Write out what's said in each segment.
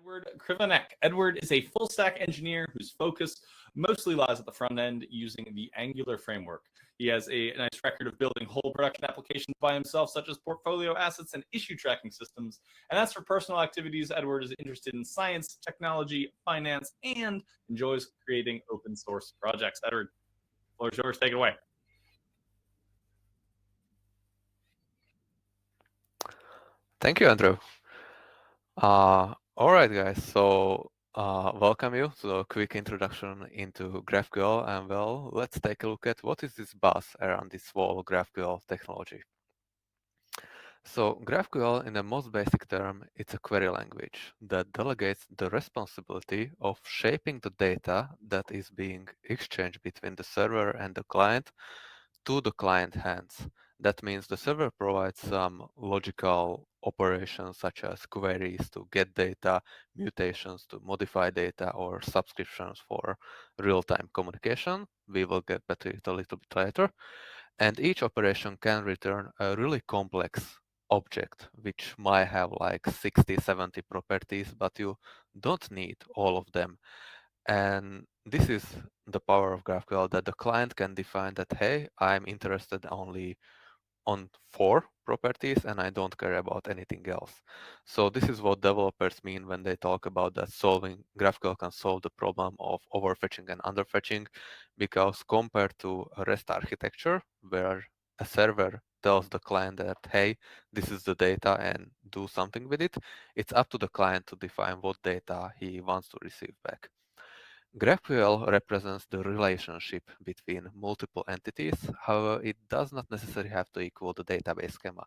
Eduard Krivanek. Eduard is a full-stack engineer whose focus mostly lies at the front end using the Angular framework. He has a nice record of building whole production applications by himself, such as portfolio assets and issue tracking systems. And as for personal activities, Eduard is interested in science, technology, finance, and enjoys creating open source projects. Eduard, the floor is yours. Take it away. Thank you, Andrew. All right, guys. So welcome you to a quick introduction into GraphQL. And well, let's take a look at what is this buzz around this whole GraphQL technology. So GraphQL, in the most basic term, it's a query language that delegates the responsibility of shaping the data that is being exchanged between the server and the client to the client hands. That means the server provides some logical operations such as queries to get data, mutations to modify data, or subscriptions for real-time communication. We will get back to it a little bit later. And each operation can return a really complex object, which might have like 60, 70 properties, but you don't need all of them. And this is the power of GraphQL, that the client can define that, hey, I'm interested only on 4 properties and I don't care about anything else. So this is what developers mean when they talk about that GraphQL can solve the problem of overfetching and underfetching, because compared to a REST architecture where a server tells the client that, hey, this is the data and do something with it, it's up to the client to define what data he wants to receive back. GraphQL represents the relationship between multiple entities. However, it does not necessarily have to equal the database schema.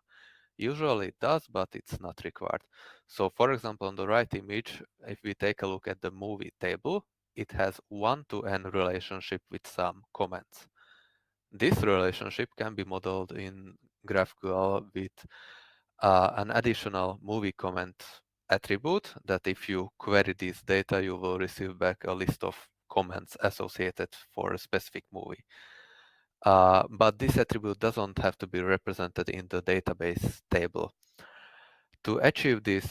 Usually it does, but it's not required. So for example, on the right image, if we take a look at the movie table, it has one-to-n relationship with some comments. This relationship can be modeled in GraphQL with an additional movie comment attribute that if you query this data, you will receive back a list of comments associated for a specific movie. But this attribute doesn't have to be represented in the database table. To achieve this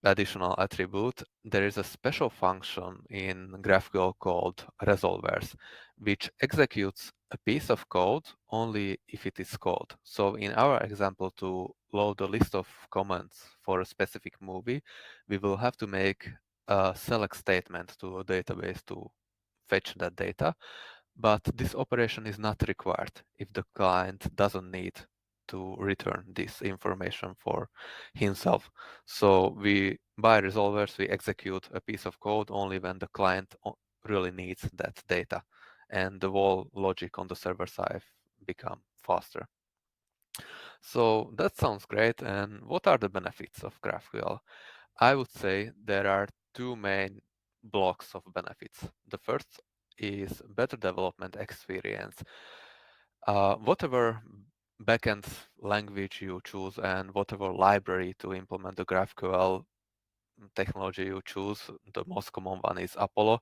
additional attribute, there is a special function in GraphQL called resolvers, which executes a piece of code only if it is called. So in our example, to load a list of comments for a specific movie, we will have to make a select statement to a database to fetch that data. But this operation is not required if the client doesn't need to return this information for himself. So by resolvers, we execute a piece of code only when the client really needs that data, and the whole logic on the server side become faster. So that sounds great. And what are the benefits of GraphQL? I would say there are 2 main blocks of benefits. The first is better development experience. Whatever backend language you choose and whatever library to implement the GraphQL technology you choose, the most common one is Apollo.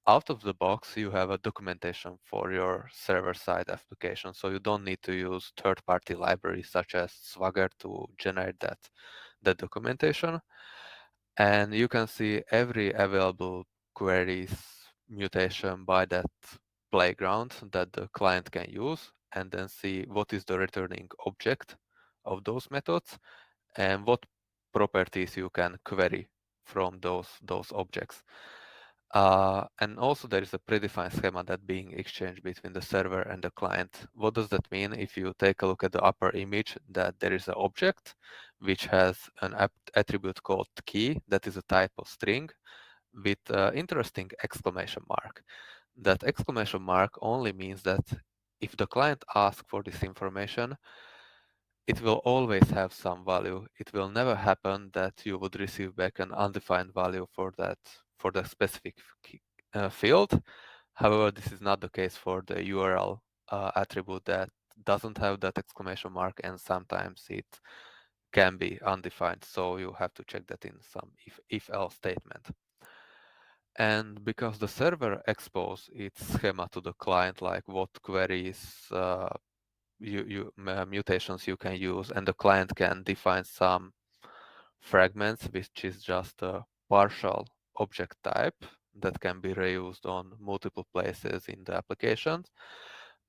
Out of the box, you have a documentation for your server-side application, so you don't need to use third-party libraries such as Swagger to generate that documentation. And you can see every available queries mutation by that playground that the client can use, and then see what is the returning object of those methods and what properties you can query from those objects. And also there is a predefined schema that being exchanged between the server and the client. What does that mean? If you take a look at the upper image, that there is an object which has an attribute called key that is a type of string with interesting exclamation mark. That exclamation mark only means that if the client asks for this information, it will always have some value. It will never happen that you would receive back an undefined value for that specific field. However, this is not the case for the URL attribute that doesn't have that exclamation mark, and sometimes it can be undefined. So you have to check that in some if-else statement. And because the server exposes its schema to the client, like what queries mutations you can use, and the client can define some fragments, which is just a partial object type that can be reused on multiple places in the application.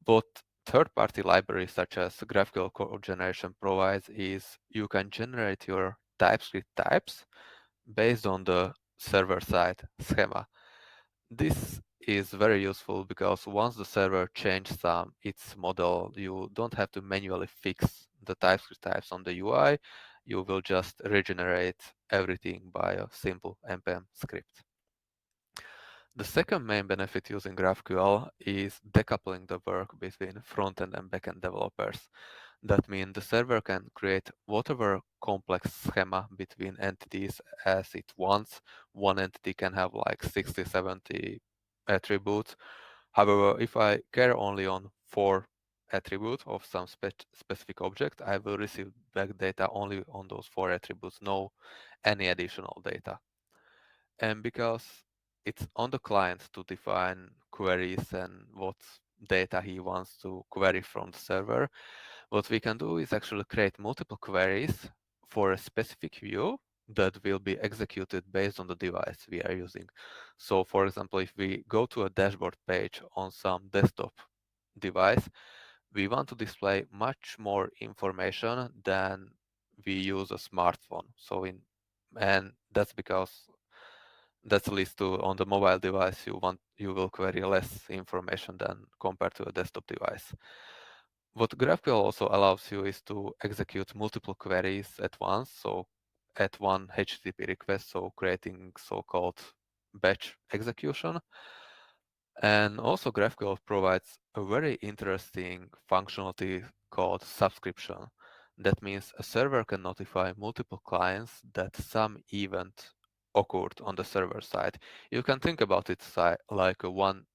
What third-party libraries such as GraphQL code generation provides is you can generate your TypeScript types based on the server-side schema. This is very useful because once the server changes its model, you don't have to manually fix the TypeScript types on the UI. You will just regenerate everything by a simple npm script. The second main benefit using GraphQL is decoupling the work between front-end and back-end developers. That means the server can create whatever complex schema between entities as it wants. One entity can have like 60, 70 attributes. However, if I care only on 4 attributes of some specific object, I will receive back data only on those 4 attributes, no any additional data. And because it's on the client to define queries and what data he wants to query from the server, what we can do is actually create multiple queries for a specific view that will be executed based on the device we are using. So for example, if we go to a dashboard page on some desktop device, we want to display much more information than we use a smartphone. And that's because that leads to on the mobile device you will query less information than compared to a desktop device. What GraphQL also allows you is to execute multiple queries at once, so at one HTTP request, so creating so-called batch execution. And also GraphQL provides a very interesting functionality called subscription. That means a server can notify multiple clients that some event occurred on the server side. You can think about it like a one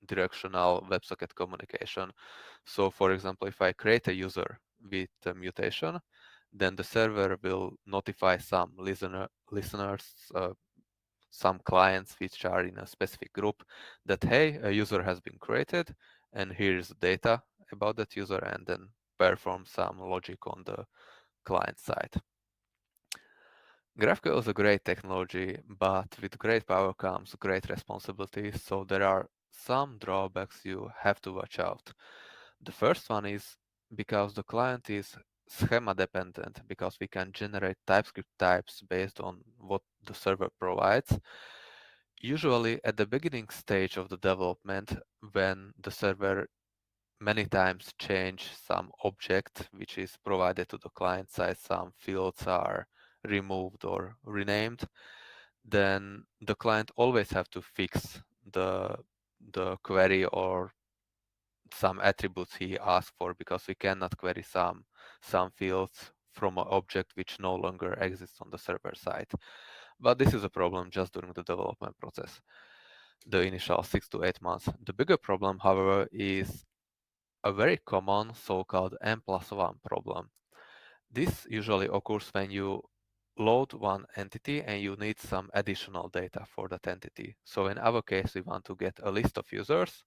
directional WebSocket communication. So for example, if I create a user with a mutation, then the server will notify some listeners, some clients which are in a specific group that, hey, a user has been created and here's data about that user, and then perform some logic on the client side. GraphQL is a great technology, but with great power comes great responsibility, so there are some drawbacks you have to watch out. The first one is because the client is schema dependent, because we can generate TypeScript types based on what the server provides. Usually at the beginning stage of the development, when the server many times change some object which is provided to the client side, some fields are removed or renamed, then the client always have to fix the query or some attributes he asked for, because we cannot query some fields from an object which no longer exists on the server side. But this is a problem just during the development process, the initial 6 to 8 months. The bigger problem, however, is a very common so-called N+1 problem. This usually occurs when you load one entity and you need some additional data for that entity. So in our case, we want to get a list of users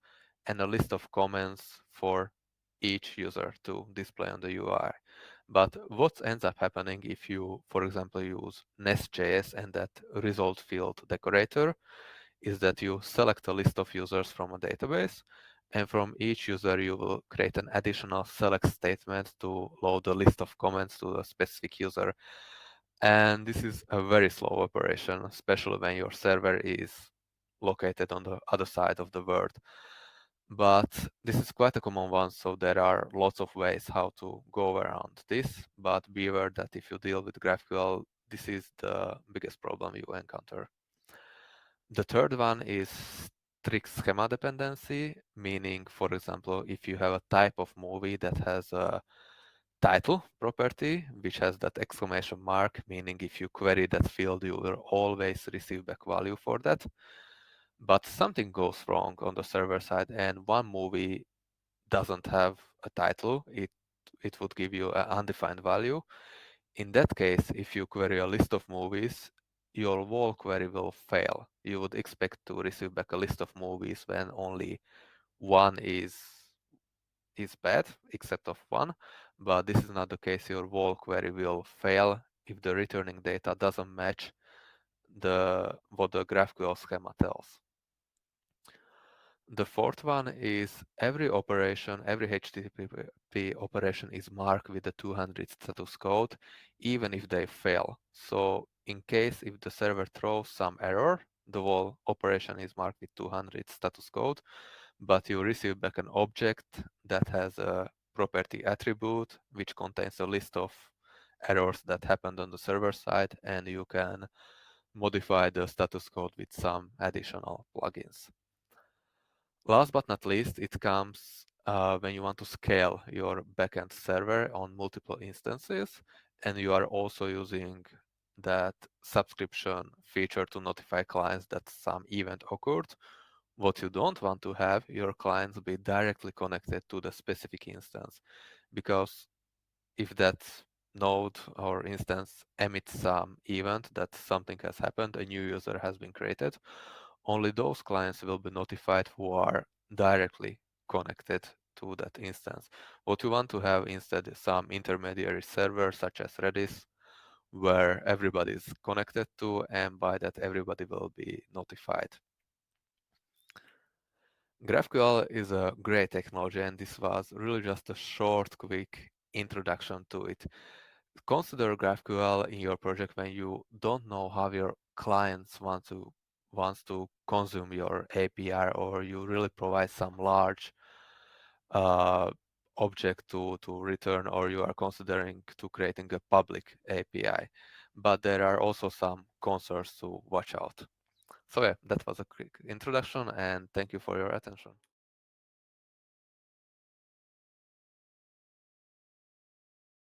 and a list of comments for each user to display on the UI. But what ends up happening if you, for example, use Nest.js and that result field decorator is that you select a list of users from a database, and from each user you will create an additional select statement to load a list of comments to a specific user. And this is a very slow operation, especially when your server is located on the other side of the world. But this is quite a common one, so there are lots of ways how to go around this. But be aware that if you deal with GraphQL, this is the biggest problem you encounter. The third one is strict schema dependency, meaning, for example, if you have a type of movie that has a title property, which has that exclamation mark, meaning if you query that field, you will always receive back value for that. But something goes wrong on the server side and one movie doesn't have a title, it would give you an undefined value. In that case, if you query a list of movies, your whole query will fail. You would expect to receive back a list of movies when only one is bad, except of one, but this is not the case. Your whole query will fail if the returning data doesn't match what the GraphQL schema tells. The fourth one is every operation, every HTTP operation is marked with the 200 status code, even if they fail. So in case if the server throws some error, the whole operation is marked with 200 status code, but you receive back an object that has a property attribute, which contains a list of errors that happened on the server side, and you can modify the status code with some additional plugins. Last but not least, it comes when you want to scale your backend server on multiple instances, and you are also using that subscription feature to notify clients that some event occurred. What you don't want to have your clients be directly connected to the specific instance, because if that node or instance emits some event that something has happened, a new user has been created, only those clients will be notified who are directly connected to that instance. What you want to have instead is some intermediary server such as Redis, where everybody is connected to, and by that everybody will be notified. GraphQL is a great technology, and this was really just a short, quick introduction to it. Consider GraphQL in your project when you don't know how your clients wants to consume your API, or you really provide some large uh, object to return, or you are considering to creating a public API. But there are also some concerns to watch out. So yeah, that was a quick introduction, and thank you for your attention.